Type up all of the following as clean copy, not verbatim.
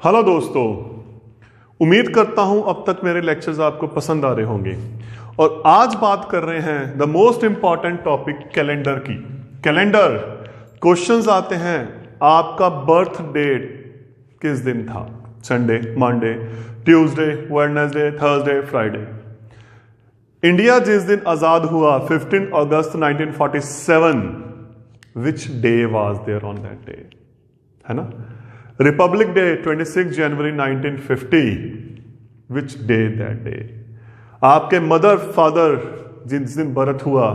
Hello दोस्तों, उम्मीद करता हूं अब तक मेरे लेक्चर्स आपको पसंद आ रहे होंगे। और आज बात कर रहे हैं the most important topic calendar की। कैलेंडर क्वेश्चंस आते हैं, आपका बर्थ डेट किस दिन था? Sunday, Monday, Tuesday, Wednesday, Thursday, Friday. India जिस दिन आजाद हुआ 15 अगस्त 1947, which day was there on that day? है ना। रिपब्लिक डे 26 जनवरी 1950, विच डे दैट डे? आपके मदर फादर जिस दिन बर्थ हुआ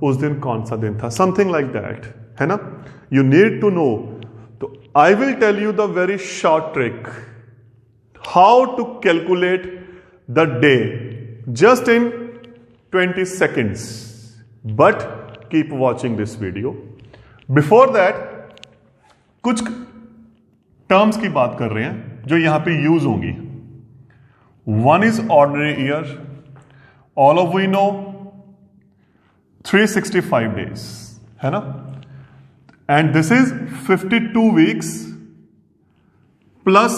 उस दिन कौन सा दिन था? समथिंग लाइक दैट, है ना। You need to know. तो I will tell you the very short trick how to calculate the day just in 20 seconds, but keep watching this video. Before that, कुछ टर्म्स की बात कर रहे हैं जो यहां पे यूज होंगी। One is ordinary year, all of we know 365 days, है ना। And this is 52 weeks plus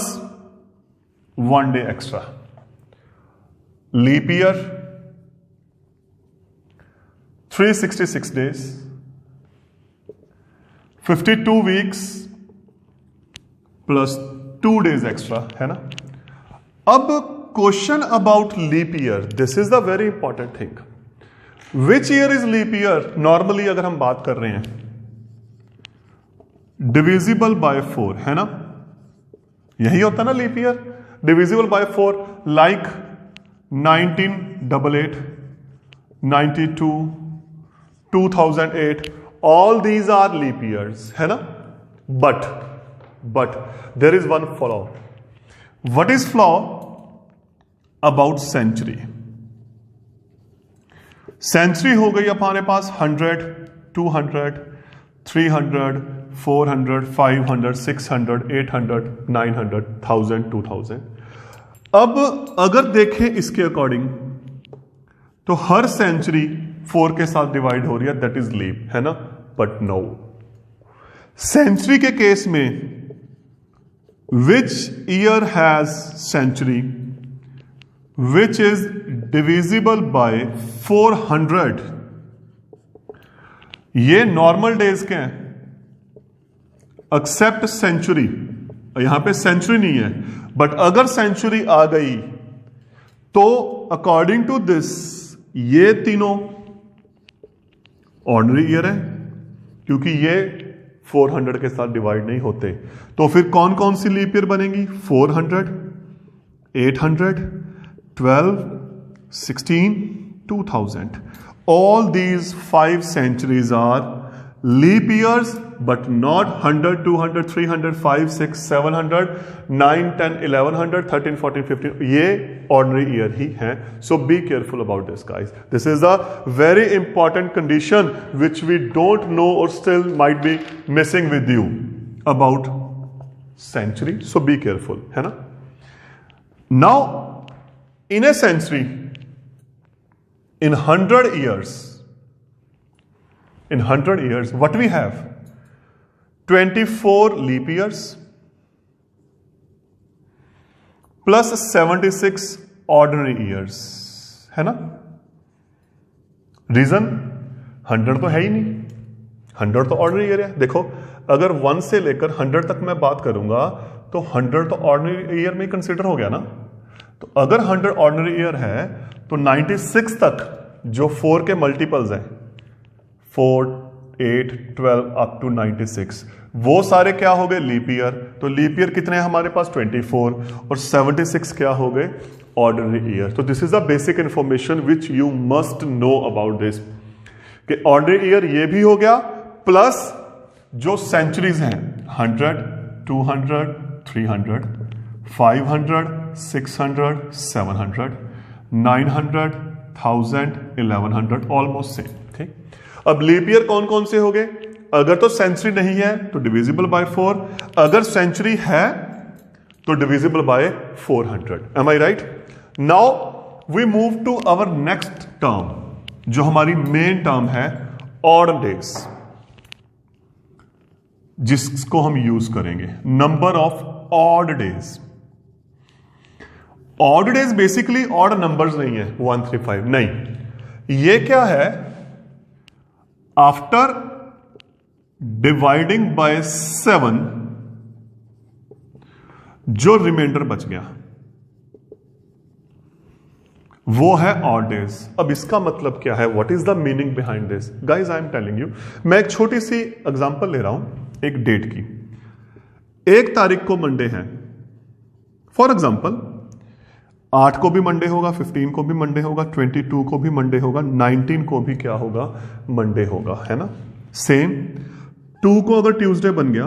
1 day extra. Leap year 366 days, 52 weeks plus 2 days extra, है ना। अब question about leap year, this is the very important thing. Which year is leap year? Normally अगर हम बात कर रहे हैं डिविजिबल बाय 4, है ना। यही होता है ना leap year, divisible by 4, like 1988, 92, 2008, all these are leap years, है ना। But there is one flaw. What is flaw about century? Century हो गई हमारे पास 100, 200, 300, 400, 500, 600, 800, 900, 1000, 2000। अब अगर देखें इसके अकॉर्डिंग तो हर सेंचुरी 4 के साथ डिवाइड हो रही है, दैट इज लीप, है ना। बट नो, सेंचुरी के केस में which year has century which is divisible by 400? ये नॉर्मल डेज के हैं, एक्सेप्ट सेंचुरी। यहां पे सेंचुरी नहीं है, बट अगर सेंचुरी आ गई तो अकॉर्डिंग टू दिस ये तीनों ऑर्डिनरी ईयर है, क्योंकि ये 400 के साथ डिवाइड नहीं होते। तो फिर कौन कौन सी लीप ईयर बनेगी? 400, 800, 12, 16, 2000। All these 5 centuries are leap years, but not 100, 200, 300, 5, 6, 700, 9, 10, 1100, 13, 14, 15। ये ordinary year ही है। So be careful about this, guys. This is a very important condition which we don't know or still might be missing with you about century. So be careful, है ना। Now, in a century, in 100 years, what we have? 24 leap years plus 76 ordinary years, है ना। Reason 100 तो है ही नहीं, 100 तो ordinary year है। देखो, अगर 1 से लेकर 100 तक मैं बात करूंगा तो 100 तो ऑर्डिनरी ईयर में कंसीडर हो गया ना। तो अगर 100 ऑर्डिनरी ईयर है तो 96 तक जो 4 के मल्टीपल्स हैं, 4, 8, 12 अप टू 96, वो सारे क्या हो गए? Leap year. तो लीप ईयर कितने हैं हमारे पास? 24, और 76 क्या हो गए? Ordinary year. तो this is a basic information which you must know about this, कि ऑर्डिनरी ईयर ये भी हो गया, प्लस जो सेंचुरीज हैं 100, 200, 300, 500, 600, 700, 900, 1000, 1100, ऑलमोस्ट सेम। ठीक। अब लीप ईयर कौन कौन से हो गए? अगर तो सेंचुरी नहीं है तो डिविजिबल बाय 4, अगर सेंचुरी है तो divisible by 400। Am I right? Now we move to our next term, जो हमारी मेन टर्म है, ऑड डेज, जिसको हम यूज करेंगे। Number of odd days. Odd days basically odd numbers नहीं है 1 3 5 नहीं, ये क्या है, आफ्टर डिवाइडिंग बाय 7 जो रिमाइंडर बच गया वो है ऑड डेज। अब इसका मतलब क्या है, what is the meaning behind this guys, I am telling you. मैं एक छोटी सी एग्जांपल ले रहा हूं एक डेट की। 1 तारीख को मंडे है, फॉर एग्जांपल 8 को भी मंडे होगा, 15 को भी मंडे होगा, 22 को भी मंडे होगा, 19 को भी क्या होगा, मंडे होगा, है ना। सेम 2 को अगर ट्यूसडे बन गया,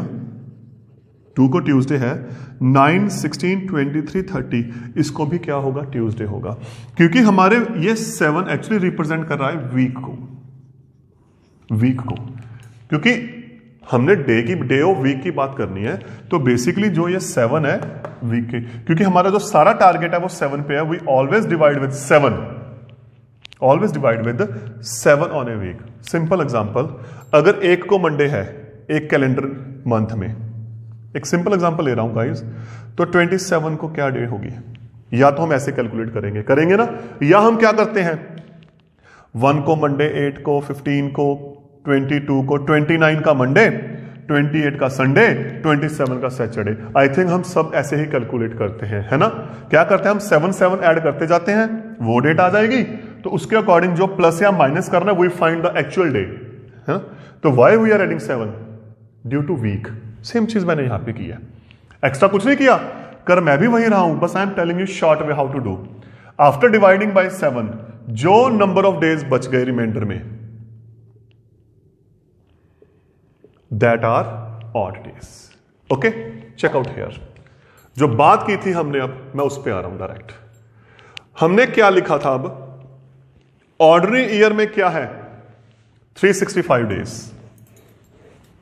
2 को ट्यूसडे है, 9 16 23 30 इसको भी क्या होगा, ट्यूसडे होगा, क्योंकि हमारे ये 7 एक्चुअली रिप्रेजेंट कर रहा है वीक को, क्योंकि हमने डे ऑफ वीक की बात करनी है, तो बेसिकली जो ये 7 है वीक के, क्योंकि हमारा जो सारा टारगेट है वो 7 पे है, we always divide with 7 on a week. Simple example, अगर 1 को मंडे है एक कैलेंडर मंथ में, एक सिंपल एग्जांपल ले रहा हूं गाइस, तो 27 को क्या डे होगी, या तो हम ऐसे कैलकुलेट करेंगे ना, या हम क्या करते हैं 1 को मंडे, 8 को, 15 को, 22 को, 29 का मंडे, 28 का संडे, 27 का सैटरडे। आई थिंक हम सब ऐसे ही कैलकुलेट करते हैं, है ना। क्या करते हैं हम 7 ऐड करते जाते हैं, वो डेट आ जाएगी, तो उसके अकॉर्डिंग जो प्लस या माइनस करना है we find the actual day, है। तो why we are adding 7 due to week. Same चीज मैंने यहां पे की है, एक्स्ट्रा कुछ नहीं किया, कर मैं भी वही रहा हूं, बस I am telling you short way how to do. After dividing by 7 जो नंबर ऑफ डेज बच गए रिमाइंडर में, that are odd days. Okay, check out here. जो बात की थी हमने, अब मैं उस पर आ रहा हूं डायरेक्ट। हमने क्या लिखा था, अब ऑर्डिनरी ईयर में क्या है, 365 डेज,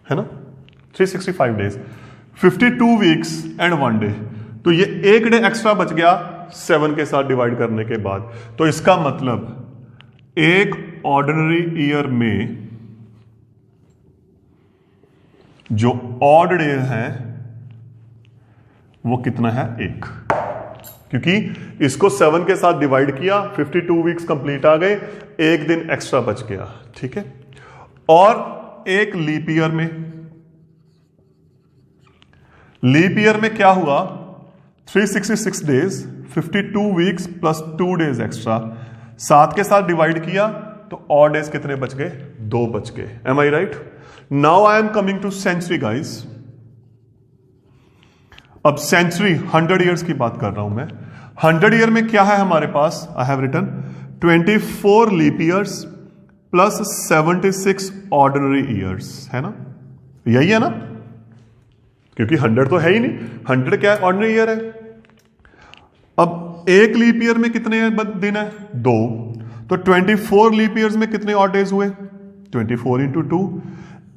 है ना, 365 डेज, 52 वीक्स एंड 1 डे। तो ये 1 डे एक्स्ट्रा बच गया 7 के साथ डिवाइड करने के बाद, तो इसका मतलब एक ऑर्डिनरी ईयर में जो ऑड डे है वो कितना है, 1, क्योंकि इसको 7 के साथ डिवाइड किया, 52 वीक्स कंप्लीट आ गए, 1 दिन एक्स्ट्रा बच गया, ठीक है। और एक लीप ईयर में क्या हुआ, 366 days, 52 weeks plus 2 days extra, 7 के साथ डिवाइड किया तो ऑड डेज कितने बच गए, 2 बच गए। Am I right? Now I am coming to century guys. अब सेंचुरी 100 ईयर्स की बात कर रहा हूं मैं। 100 ईयर में क्या है हमारे पास, I have written 24 leap years plus 76 ordinary years, है ना, यही है ना, क्योंकि 100 तो है ही नहीं, 100 क्या है, ऑर्डिनरी ईयर है। अब एक लीप ईयर में कितने दिन है, 2, तो 24 लीप ईयर्स में कितने ऑड डेज हुए, 24 इंटू 2।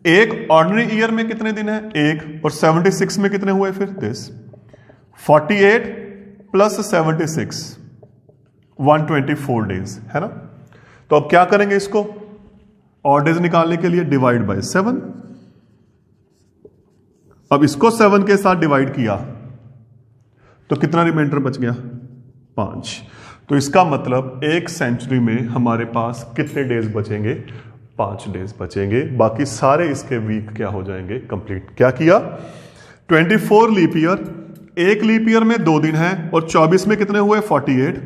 एक ऑर्डिनरी ईयर में कितने दिन है, 1, और 76 में कितने हुए फिर, दिस 48 प्लस 76 124 डेज, है ना। तो अब क्या करेंगे, इसको ऑड डेज निकालने के लिए डिवाइड बाय 7। अब इसको 7 के साथ डिवाइड किया तो कितना रिमाइंडर बच गया, 5। तो इसका मतलब एक सेंचुरी में हमारे पास कितने डेज बचेंगे, 5 डेज बचेंगे, बाकी सारे इसके वीक क्या हो जाएंगे, कंप्लीट। क्या किया, 24 लीप ईयर, एक लीप ईयर में 2 दिन है, और 24 में कितने हुए, 48।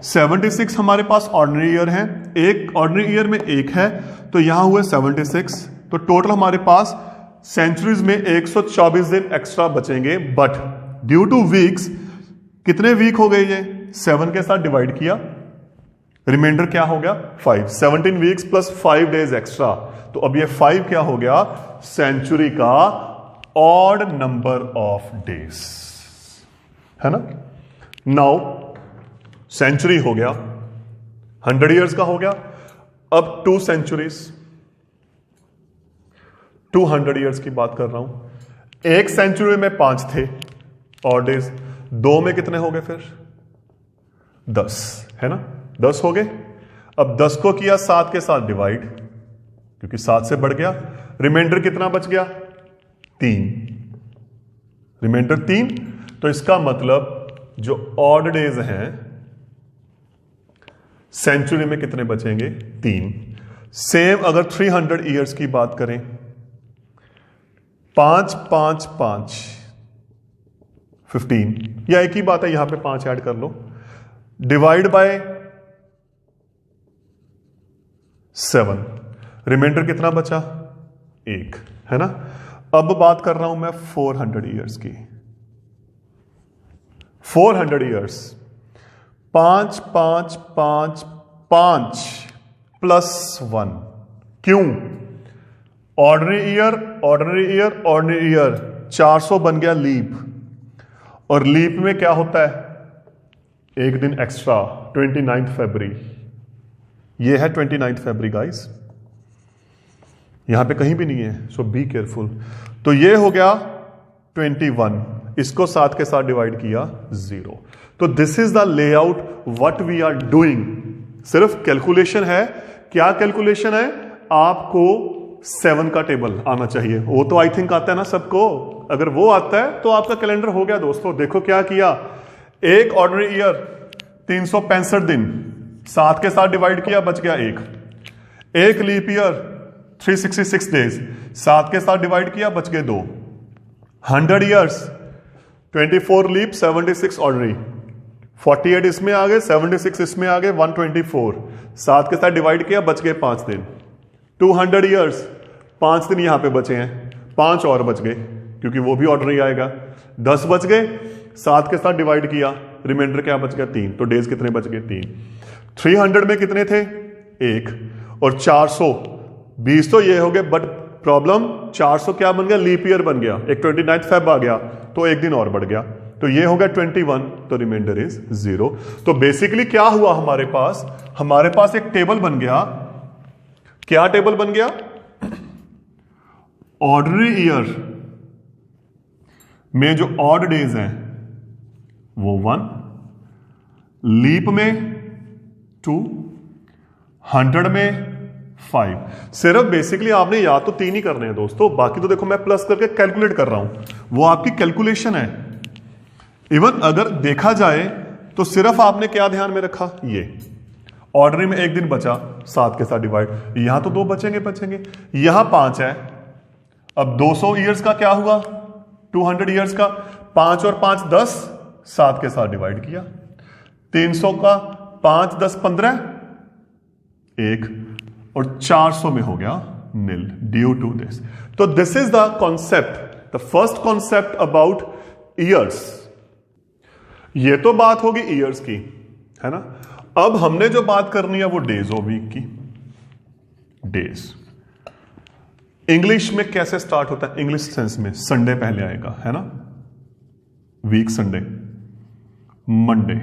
76 हमारे पास ऑर्डिनरी ईयर है, एक ऑर्डिनरी ईयर में 1 है, तो यहां हुए 76। तो टोटल हमारे पास सेंचुरीज में 124 दिन एक्स्ट्रा बचेंगे, बट ड्यू टू वीक्स कितने वीक हो गए, ये 7 के साथ डिवाइड किया, रिमाइंडर क्या हो गया, 5। 17 वीक्स प्लस 5 डेज एक्स्ट्रा, तो अब ये 5 क्या हो गया, सेंचुरी का ऑड नंबर ऑफ डेज, है ना। नाउ सेंचुरी हो गया, 100 ईयर्स का हो गया। अब 2 सेंचुरीज, 200 ईयर्स की बात कर रहा हूं। एक सेंचुरी में 5 थे ऑड डेज, 2 में कितने हो गए फिर, 10, है ना, 10 हो गए। अब 10 को किया 7 के साथ डिवाइड, क्योंकि 7 से बढ़ गया, रिमाइंडर कितना बच गया, 3, रिमाइंडर 3। तो इसका मतलब जो ऑड डेज हैं सेंचुरी में कितने बचेंगे? 3। सेम अगर 300 ईयर्स की बात करें, 5 5 5 15, या एक ही बात है, यहां पे 5 ऐड कर लो, डिवाइड बाय 7, रिमाइंडर कितना बचा? 1, है ना। अब बात कर रहा हूं मैं 400 ईयर्स की। 400 ईयर्स, 5 5 5 5 प्लस 1। क्यों? Ordinary year, ordinary year, ordinary year, 400 बन गया लीप, और लीप में क्या होता है? एक दिन एक्स्ट्रा, 29 फरवरी। ये है 29 फरवरी गाइस, यहां पे कहीं भी नहीं है, सो बी केयरफुल। तो ये हो गया 21, इसको 7 के साथ डिवाइड किया 0। तो this is the layout what we are doing. सिर्फ कैलकुलेशन है। क्या कैलकुलेशन है? आपको 7 का टेबल आना चाहिए। वो तो आई थिंक आता है ना सबको। अगर वो आता है तो आपका कैलेंडर हो गया दोस्तों। देखो क्या किया, एक ऑर्डिनरी ईयर 365 दिन, 7 के साथ डिवाइड किया, बच गया 1। एक लीप ईयर 366 डेज, 7 के साथ डिवाइड किया, बच गए 2। 100 ईयर्स 24 लीप, 76 ऑर्डिनरी, 48 इसमें आ गए, 76 इसमें आ गए, 124, 7 के साथ डिवाइड किया, बच गए 5 दिन। 200 ईयर्स, 5 दिन यहां पे बचे हैं, 5 और बच गए क्योंकि वो भी ऑर्डिनरी आएगा। 10 बच गए, 7 के साथ डिवाइड किया, रिमाइंडर क्या बच गया? 3। तो डेज कितने बच गए? 3। 300 में कितने थे? 1। और 420 तो ये हो गए, बट प्रॉब्लम 400 क्या बन गया? लीप ईयर बन गया, एक 29 फेब आ गया, तो एक दिन और बढ़ गया, तो ये हो गया 21, तो रिमाइंडर इज 0। तो बेसिकली क्या हुआ हमारे पास एक टेबल बन गया। क्या टेबल बन गया? ऑर्डिनरी ईयर में जो ऑड डेज हैं वो 1, लीप में 2, 100 में 5। सिर्फ बेसिकली आपने या तो 3 ही करने हैं दोस्तों, बाकी तो देखो मैं प्लस करके कैलकुलेट कर रहा हूं, वो आपकी कैलकुलेशन है। इवन अगर देखा जाए तो सिर्फ आपने क्या ध्यान में रखा? ये ऑर्डनरी में एक दिन बचा, 7 के साथ डिवाइड, यहां तो 2 बचेंगे, यहां 5 है। अब 200 ईयर्स का क्या हुआ? 200 ईयर्स का 5 और 5 10, 7 के साथ डिवाइड किया। 300 का 5 10 15, 1, और 400 में हो गया nil ड्यू टू दिस। तो this is the concept, the first concept about years. ये तो बात होगी ईयर्स की, है ना। अब हमने जो बात करनी है वो डेज ऑफ वीक की। डेज इंग्लिश में कैसे स्टार्ट होता है? इंग्लिश सेंस में संडे पहले आएगा, है ना। Week Sunday, Monday,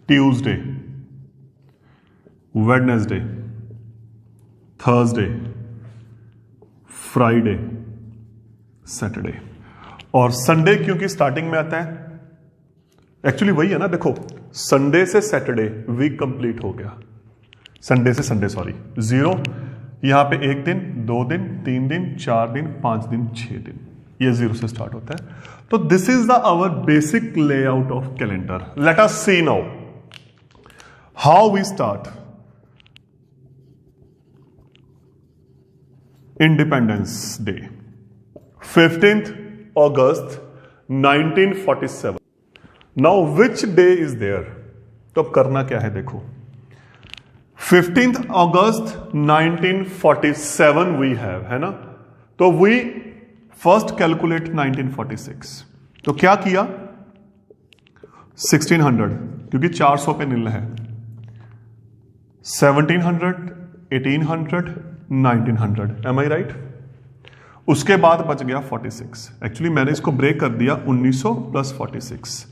Tuesday, Wednesday, Thursday, Friday, Saturday. और संडे क्योंकि स्टार्टिंग में आता है, एक्चुअली वही है ना। देखो संडे से सैटरडे वीक कंप्लीट हो गया, संडे से संडे सॉरी, 0, यहां पे 1 दिन, 2 दिन, 3 दिन, 4 दिन, 5 दिन, 6 दिन, ये 0 से स्टार्ट होता है। तो this is the our basic layout of calendar. Let us see now how we start. Independence day 15th August 1947। Now which day is there? तो अब करना क्या है, देखो 15th August 1947 वी हैव, है ना। तो वी फर्स्ट कैलकुलेट 1946। तो क्या किया? 1600 क्योंकि 400 पे निल है, 1700, 1800, 1900, एम आई राइट। उसके बाद बच गया 46। एक्चुअली मैंने इसको ब्रेक कर दिया, 1900 प्लस 46,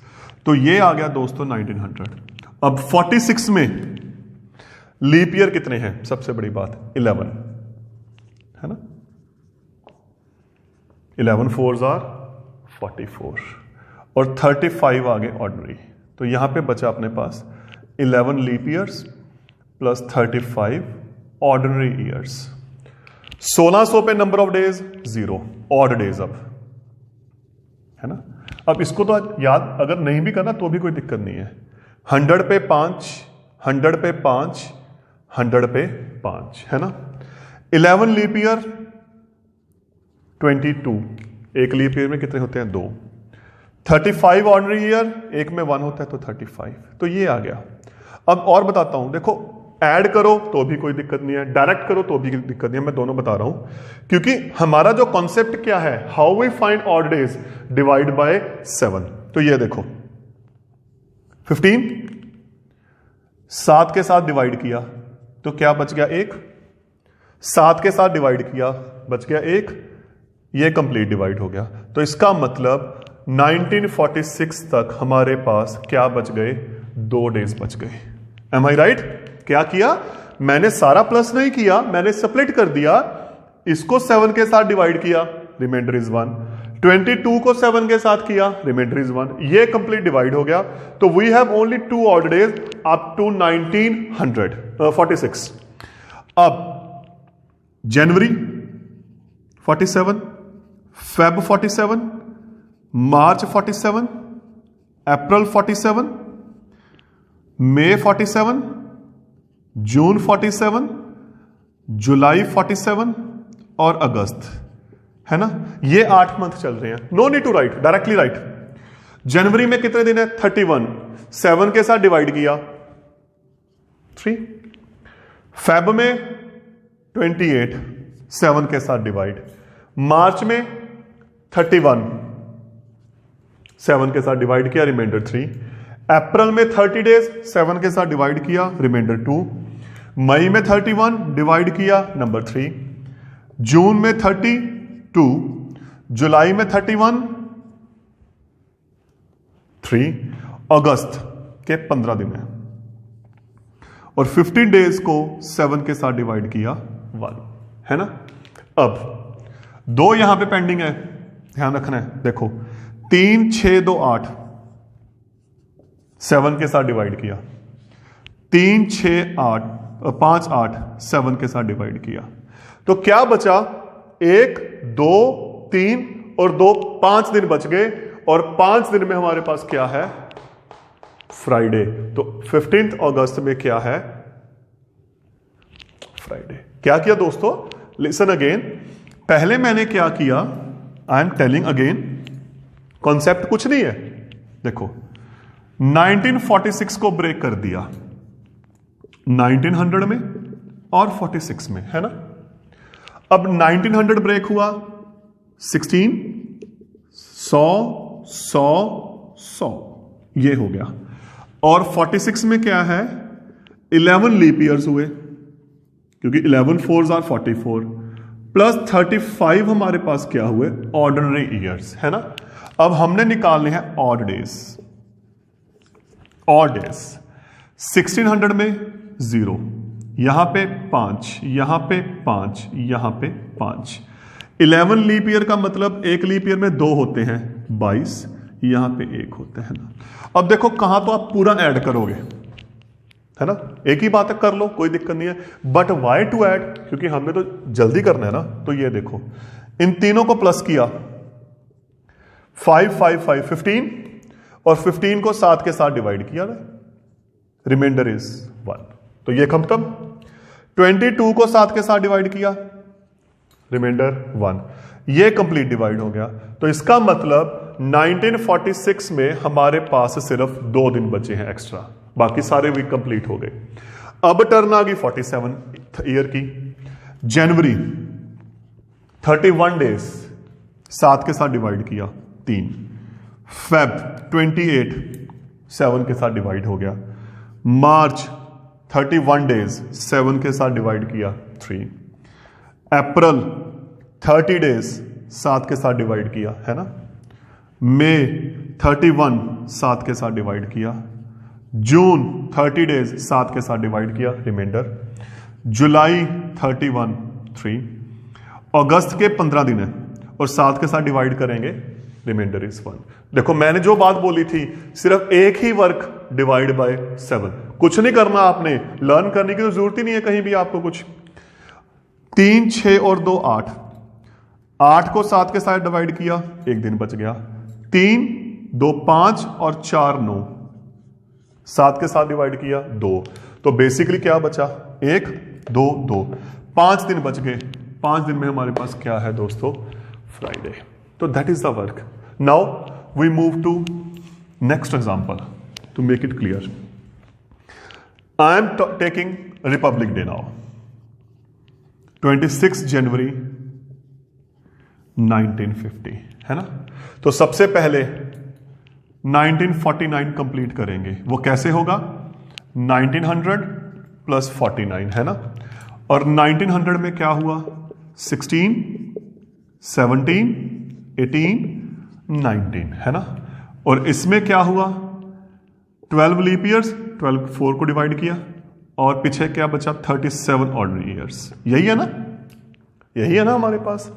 तो ये आ गया दोस्तों 1900। अब 46 में लीप ईयर कितने हैं? सबसे बड़ी बात 11, है ना। 11 4s आर 44 और 35 आ गए ऑर्डिनरी। तो यहां पे बचा अपने पास 11 leap years plus 35 ordinary years. 1600 पे number of days 0, odd days अब, है ना। अब इसको तो याद अगर नहीं भी करना तो भी कोई दिक्कत नहीं है। 100 पे 5, 100 पे 5, 100 पे 5, है ना। 11 लीप ईयर 22, एक लीप ईयर में कितने होते हैं? 2। 35 ऑर्डिनरी ईयर, एक में 1 होता है तो 35, तो ये आ गया। अब और बताता हूं, देखो ऐड करो तो भी कोई दिक्कत नहीं है, डायरेक्ट करो तो भी दिक्कत नहीं है, मैं दोनों बता रहा हूं क्योंकि हमारा जो कॉन्सेप्ट क्या है, how we find odd days, divide by 7। तो ये देखो 15 7 के साथ डिवाइड किया तो क्या बच गया? 1। 7 के साथ डिवाइड किया बच गया 1, ये कंप्लीट डिवाइड हो गया। तो इसका मतलब 1946 तक हमारे पास क्या बच गए? 2 डेज बच गए। Am I right? क्या किया मैंने? सारा प्लस नहीं किया, मैंने स्प्लिट कर दिया, इसको 7 के साथ डिवाइड किया, रिमाइंडर इज 1। 22 को 7 के साथ किया, रिमाइंडर इज 1। ये कंप्लीट डिवाइड हो गया। तो we have only 2 odd days up to 1946। अब जनवरी 47, फेब 47, मार्च 47, अप्रैल 47, मई 47, जून 47, जुलाई 47 और अगस्त, है ना। ये 8 मंथ चल रहे हैं। No need to write, directly write. जनवरी में कितने दिन है? 31, 7 के साथ डिवाइड किया 3। फेब में 28, 7 के साथ डिवाइड। मार्च में 31, 7 के साथ डिवाइड किया, रिमाइंडर 3। अप्रैल में 30 डेज, 7 के साथ डिवाइड किया, रिमाइंडर 2। मई में 31 डिवाइड किया, नंबर 3। जून में 32, जुलाई में 31, 3। अगस्त के 15 दिन है और 15 डेज को 7 के साथ डिवाइड किया 1, है ना। अब 2 यहां पे पेंडिंग है, ध्यान रखना है। देखो 3, 6, 2, 8, 7 के साथ डिवाइड किया। 3, 6, 8, 5, 8, 7 के साथ डिवाइड किया तो क्या बचा? 1, 2, 3 और 2, 5 दिन बच गए। और 5 दिन में हमारे पास क्या है? फ्राइडे। तो 15 अगस्त में क्या है? फ्राइडे। क्या किया दोस्तों? Listen again. पहले मैंने क्या किया? आई एम टेलिंग अगेन, कॉन्सेप्ट कुछ नहीं है। देखो 1946 को ब्रेक कर दिया 1900 में और 46 में, है ना। अब 1900 ब्रेक हुआ 16, 100, 100, 100, ये हो गया। और 46 में क्या है? 11 लीप ईयर्स हुए क्योंकि 11 4s आर 44 प्लस 35 हमारे पास क्या हुए? ऑर्डिनरी ईयर्स, है ना। अब हमने निकालने हैं ऑड डेज। ऑड डेज 1600 में 0, यहां पे 5, यहां पे 5, यहां पे 5। 11 लीप ईयर का मतलब एक लीप ईयर में 2 होते हैं, 22, यहां पे 1 होते हैं ना। अब देखो कहां तो आप पूरा ऐड करोगे, है ना। एक ही बात है, कर लो, कोई दिक्कत नहीं है। But why to add? क्योंकि हमने तो जल्दी करना है ना। तो ये देखो इन तीनों को प्लस किया, 5, 5, 5, 15 और 15 को 7 के साथ डिवाइड किया, रिमाइंडर इज 1। तो ये खत्म। 22 को 7 के साथ डिवाइड किया, रिमाइंडर 1। ये कंप्लीट डिवाइड हो गया। तो इसका मतलब 1946 में हमारे पास सिर्फ 2 दिन बचे हैं एक्स्ट्रा, बाकी सारे वीक कंप्लीट हो गए। अब टर्न आ गई 47 ईयर की। जनवरी 31 डेज 7 के साथ डिवाइड किया 3। फेब 28 7 के साथ डिवाइड हो गया। मार्च 31 डेज 7 के साथ डिवाइड किया 3। अप्रैल 30 डेज 7 के साथ डिवाइड किया, है ना। मई 31 7 के साथ डिवाइड किया। जून 30 डेज 7 के साथ डिवाइड किया, रिमाइंडर। जुलाई 31 3। अगस्त के 15 दिन है और 7 के साथ डिवाइड करेंगे, रिमाइंडर इज 1। देखो मैंने जो बात बोली थी, सिर्फ एक ही वर्क डिवाइड बाय 7, कुछ नहीं करना आपने, लर्न करने की तो जरूरत ही नहीं है कहीं भी आपको कुछ। 3, 6 और 2 8, 8 को 7 के साथ डिवाइड किया, एक दिन बच गया। 3 2 5 और 4 9, 7 के साथ डिवाइड किया 2, तो बेसिकली क्या बचा 1 2 2, 5 दिन बच गए। 5 दिन में हमारे पास क्या है दोस्तों, फ्राइडे। तो that is the work. Now we move to next example to make it clear. I am taking republic day now, 26 जनवरी 1950, है ना। तो सबसे पहले 1949 कंप्लीट करेंगे। वो कैसे होगा, 1900 प्लस 49, है ना। और 1900 में क्या हुआ, 16 17 18 19, है ना। और इसमें क्या हुआ, 12 लीप ईयर्स, 12 4 को डिवाइड किया, और पीछे क्या बचा 37 ऑर्डिनरी ईयर्स। यही है ना, यही है ना हमारे पास।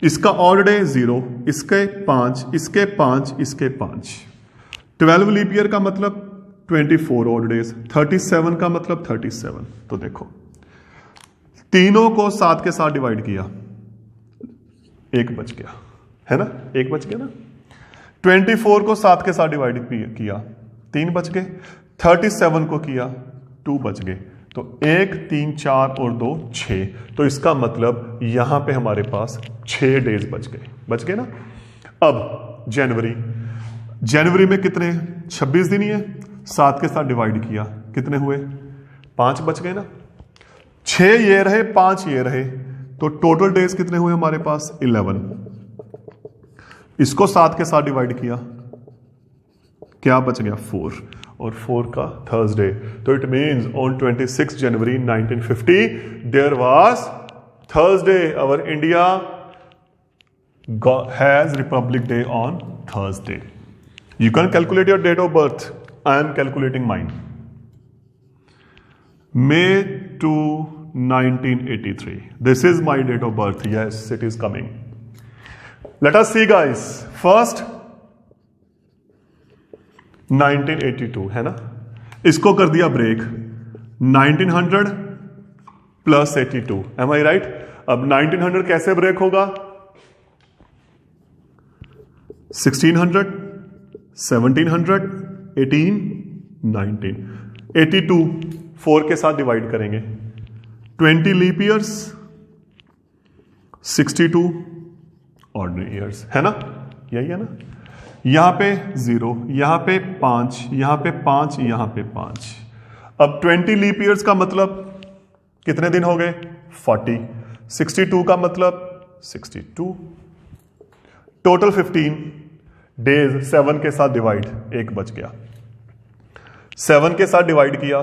इसका ऑड डे 0, इसके 5, इसके 5, इसके 5। 12 लीप ईयर का मतलब 24 ऑड डेज, 37 का मतलब 37। तो देखो तीनों को 7 के साथ डिवाइड किया, 1 बच गया, है ना, 1 बच गया ना। 24 को 7 के साथ डिवाइड किया, 3 बच गए। 37 को किया, 2 बच गए। तो 1 3 4 और 2 6। तो इसका मतलब यहां पे हमारे पास 6 डेज बच गए ना। अब जनवरी में कितने, 26 दिन ही है, 7 के साथ डिवाइड किया, कितने हुए, 5 बच गए ना। 6 ये रहे, 5 ये रहे, तो टोटल डेज कितने हुए हमारे पास, 11। इसको 7 के साथ डिवाइड किया, क्या बच गया, 4, और 4 का थर्सडे। तो इट मीन्स ऑन 26 जनवरी 1950 there was Thursday. Our India has republic day on Thursday. You can calculate your date of birth. I am calculating mine. May 2, 1983. This is my date of birth. Yes, it is coming. Let us see, guys. First, 1982 है ना, इसको कर दिया break, 1900 plus 82। Am I right? अब 1900 कैसे break होगा, 1600 1700 18 19, 82 4 के साथ डिवाइड करेंगे, 20 लीप ईयर्स, 62 ऑर्डिनरी ईयर्स, है ना, यही है ना। यहां पे 0, यहां पे 5, यहां पे 5, यहां पे 5। अब 20 लीप ईयर्स का मतलब कितने दिन हो गए, 40। 62 का मतलब 62। Total 15 days. 7 के साथ डिवाइड, 1 बच गया। 7 के साथ डिवाइड किया,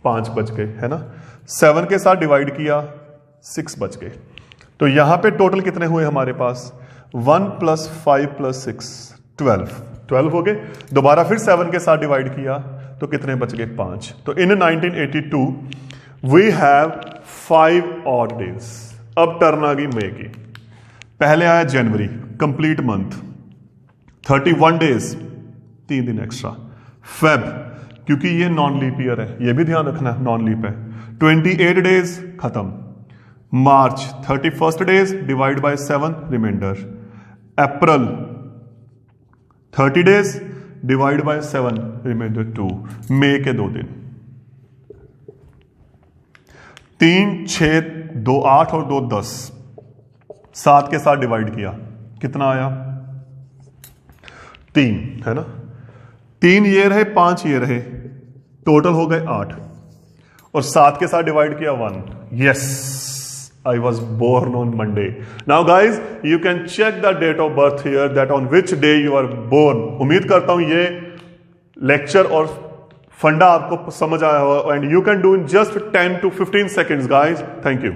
5 बच गए, है ना। 7 के साथ डिवाइड किया, 6 बच गए। तो यहां पे टोटल कितने हुए हमारे पास, 1 + 5 + 6 12 हो गए। दोबारा फिर 7 के साथ डिवाइड किया तो कितने बच गए, 5। तो इन 1982 वी हैव 5 ऑड डेज। अब टर्न आ गई मई की। पहले आया जनवरी, कंप्लीट मंथ, 31 डेज, 3 दिन एक्स्ट्रा। फेब, क्योंकि ये नॉन लीप ईयर है, ये भी ध्यान रखना है, नॉन लीप है, 28 डेज, खत्म। मार्च 31 डेज, डिवाइड बाय 7, रिमाइंडर। अप्रैल 30 डेज, डिवाइड बाय 7, रिमाइंडर 2। मई के 2 दिन, 3 6 2 8 और 2 10, 7 के साथ डिवाइड किया, कितना आया, 3, है ना। 3 ये रहे, 5 ये रहे, टोटल हो गए 8, और 7 के साथ डिवाइड किया 1। Yes, I was born on Monday. Now guys, you can check the date of birth here, that on which day you are born. उम्मीद करता हूं ये लेक्चर और फंडा आपको समझ आया होगा, and you can do in just 10 to 15 seconds, guys. Thank you.